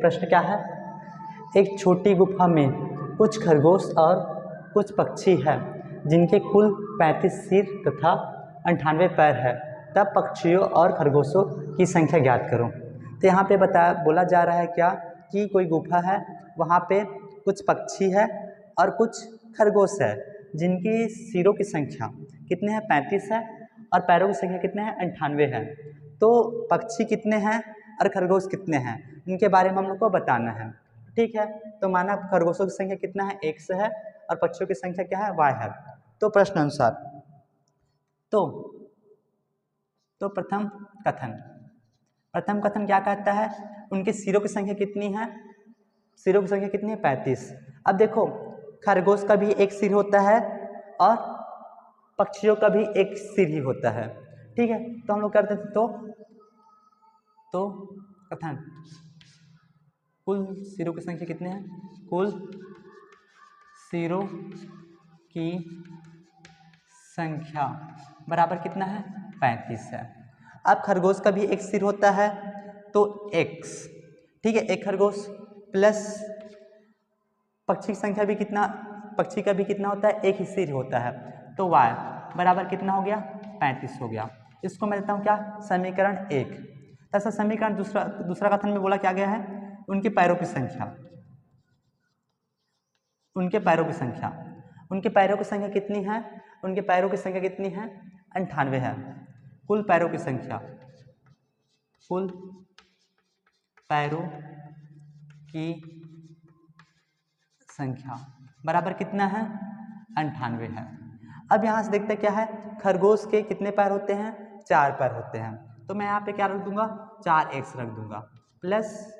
प्रश्न क्या है? एक छोटी गुफा में कुछ खरगोश और कुछ पक्षी है जिनके कुल 35 सिर तथा 98 पैर है, तब पक्षियों और खरगोशों की संख्या ज्ञात करो। तो यहाँ पे बोला जा रहा है क्या कि कोई गुफा है, वहाँ पे कुछ पक्षी है और कुछ खरगोश है जिनकी सिरों की संख्या कितने हैं? 35 है और पैरों की संख्या कितने हैं? 98 है। तो पक्षी कितने हैं और खरगोश कितने हैं, इनके बारे में हम लोग को बताना है। ठीक है, तो माना खरगोशों की संख्या कितना है? X है और पक्षियों की संख्या क्या है? Y है। तो प्रश्न अनुसार तो प्रथम कथन क्या कहता है? उनके सिरों की संख्या कितनी है? सिरों की संख्या कितनी है? 35। अब देखो, खरगोश का भी एक सिर होता है और पक्षियों का भी एक सिर ही होता है। ठीक है, तो हम लोग करते थे तो कथन कुल सिरों की संख्या कितने हैं? कुल सिरों की संख्या बराबर कितना है? 35 है। अब खरगोश का भी एक सिर होता है तो X, ठीक है, एक खरगोश प्लस पक्षी की संख्या भी पक्षी का भी कितना होता है? एक ही सिर होता है, तो Y बराबर कितना हो गया? 35 हो गया। इसको मैं लेता हूँ क्या? समीकरण 1। तथा समीकरण दूसरा कथन में बोला क्या गया है? उनके पैरों की संख्या कितनी है? उनके पैरों की संख्या कितनी है? 98 है। कुल पैरों की संख्या बराबर कितना है? 98 है। अब यहाँ से देखते क्या है, खरगोश के कितने पैर होते हैं? 4 पैर होते हैं, तो मैं यहाँ पे क्या रख दूंगा? 4x रख दूंगा, प्लस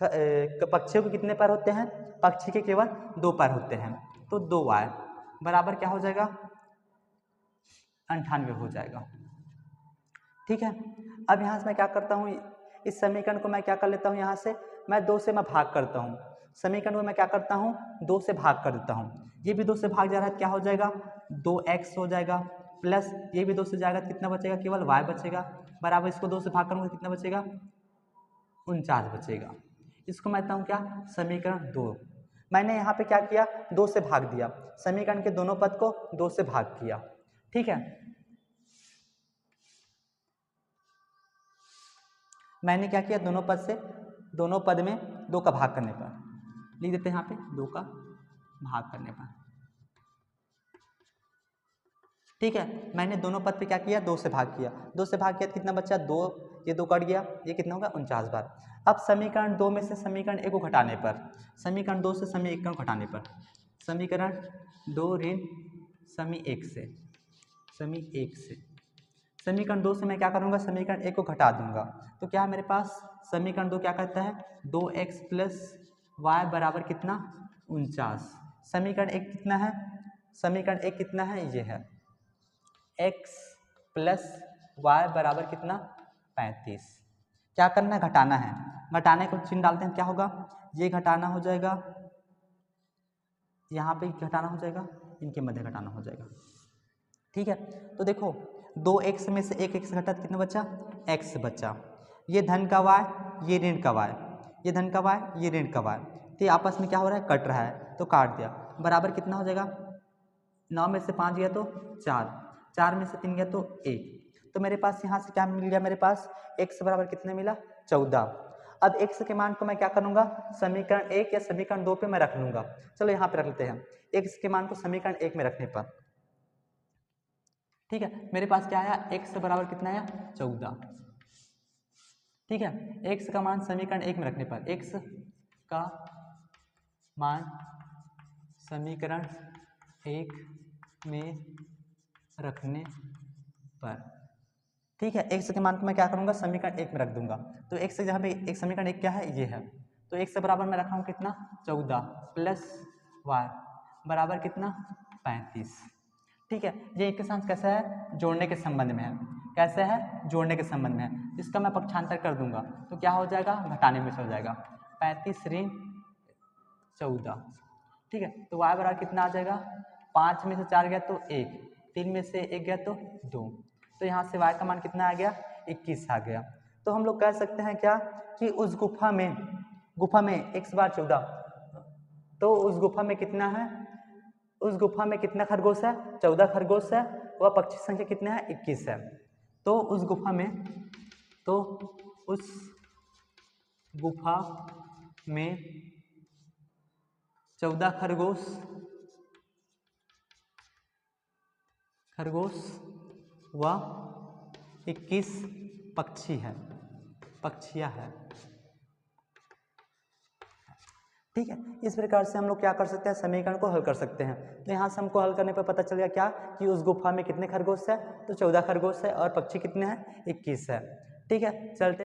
पक्षियों के कितने पैर होते हैं? पक्षी के केवल 2 पैर होते हैं, तो 2y बराबर क्या हो जाएगा? 98 हो जाएगा। ठीक है, अब यहाँ से मैं क्या करता हूँ, इस समीकरण को मैं क्या कर लेता हूँ, यहाँ से मैं 2 से मैं भाग करता हूँ। समीकरण को मैं क्या करता हूँ? 2 से भाग कर देता हूँ। ये भी 2 से भाग जा रहा है, क्या हो जाएगा? 2x हो जाएगा, प्लस ये भी 2 से जाएगा, कितना बचेगा? केवल y बचेगा, बराबर इसको 2 से भाग करूँगा, कितना बचेगा? 49 बचेगा। इसको मैं कहता हूँ क्या? समीकरण 2। मैंने यहाँ पे क्या किया? 2 से भाग दिया, समीकरण के दोनों पद को 2 से भाग किया। ठीक है, मैंने क्या किया? दोनों पद में 2 का भाग करने पर लिख देते हैं, यहाँ पे 2 का भाग करने पर। ठीक है, मैंने दोनों पद पे क्या किया? 2 से भाग किया। 2 से भाग किया तो कितना बचा? 2, ये 2 कट गया, ये कितना होगा? 49 बार। अब समीकरण 2 में से समीकरण 1 को घटाने पर, समीकरण 2 से समीकरण को घटाने पर, समीकरण 2 ऋण समी 1 से समीकरण 2 से मैं क्या करूँगा? समीकरण 1 को घटा दूंगा, तो क्या है मेरे पास? समीकरण 2 क्या कहता है? 2x प्लस y बराबर कितना? 49। समीकरण 1 कितना है? समीकरण 1 कितना है? ये है x प्लस y बराबर कितना? 35। क्या करना है? घटाना है। घटाने को चिन्ह डालते हैं, क्या होगा? ये घटाना हो जाएगा, यहाँ पे घटाना हो जाएगा, इनके मध्य घटाना हो जाएगा। ठीक है, तो देखो 2x में से एक x घटा तो कितना बचा? x बचा। ये धन का y, ये ऋण का y, ये धन का y, ये ऋण का y, तो ये आपस में क्या हो रहा है? कट रहा है, तो काट दिया। बराबर कितना हो जाएगा? 9 में से 5 गया तो 4, 4 में से 3 गया तो 1, तो मेरे पास यहाँ से क्या मिल गया? मेरे पास x बराबर कितने मिला? 14। अब x के मान को मैं क्या करूँगा? समीकरण 1 या समीकरण 2 पे मैं रख लूँगा। चलो यहाँ पे रख लेते हैं, x के मान को समीकरण 1 में रखने पर, ठीक है, मेरे पास क्या आया? x बराबर कितना आया? 14। ठीक है, x का मान समीकरण 1 में रखने पर, x का मान समीकरण 1 में रखने पर, ठीक है, x के मान को मैं क्या करूँगा? समीकरण 1 में रख दूंगा, तो x जहाँ पे एक समीकरण 1 क्या है? ये है, तो x बराबर मैं रखा हूँ कितना? 14 प्लस y बराबर कितना? 35। ठीक है, ये एक के साथ कैसा है? जोड़ने के संबंध में है। कैसे है? जोड़ने के संबंध में है। इसका मैं पक्षांतर कर दूंगा, तो क्या हो जाएगा? घटाने में चल जाएगा, 35 ऋण 14। ठीक है, तो y बराबर कितना आ जाएगा? 5 में से 4 गया तो 1, 3 में से 1 गया तो 2, तो यहाँ से y का मान कितना आ गया? 21 आ गया। तो हम लोग कह सकते हैं क्या कि उस गुफा में गुफा में x बार 14, तो उस गुफा में कितना है, उस गुफा में कितना खरगोश है, 14 खरगोश है, वह पक्षी संख्या कितना है, 21 है। तो उस गुफा में 14 खरगोश व 21 पक्षियाँ है। ठीक है, इस प्रकार से हम लोग क्या कर सकते हैं, समीकरण को हल कर सकते हैं। तो यहाँ से हमको हल करने पर पता चल गया क्या कि उस गुफा में कितने खरगोश है, तो 14 खरगोश है और पक्षी कितने हैं, 21 है। ठीक है, चलते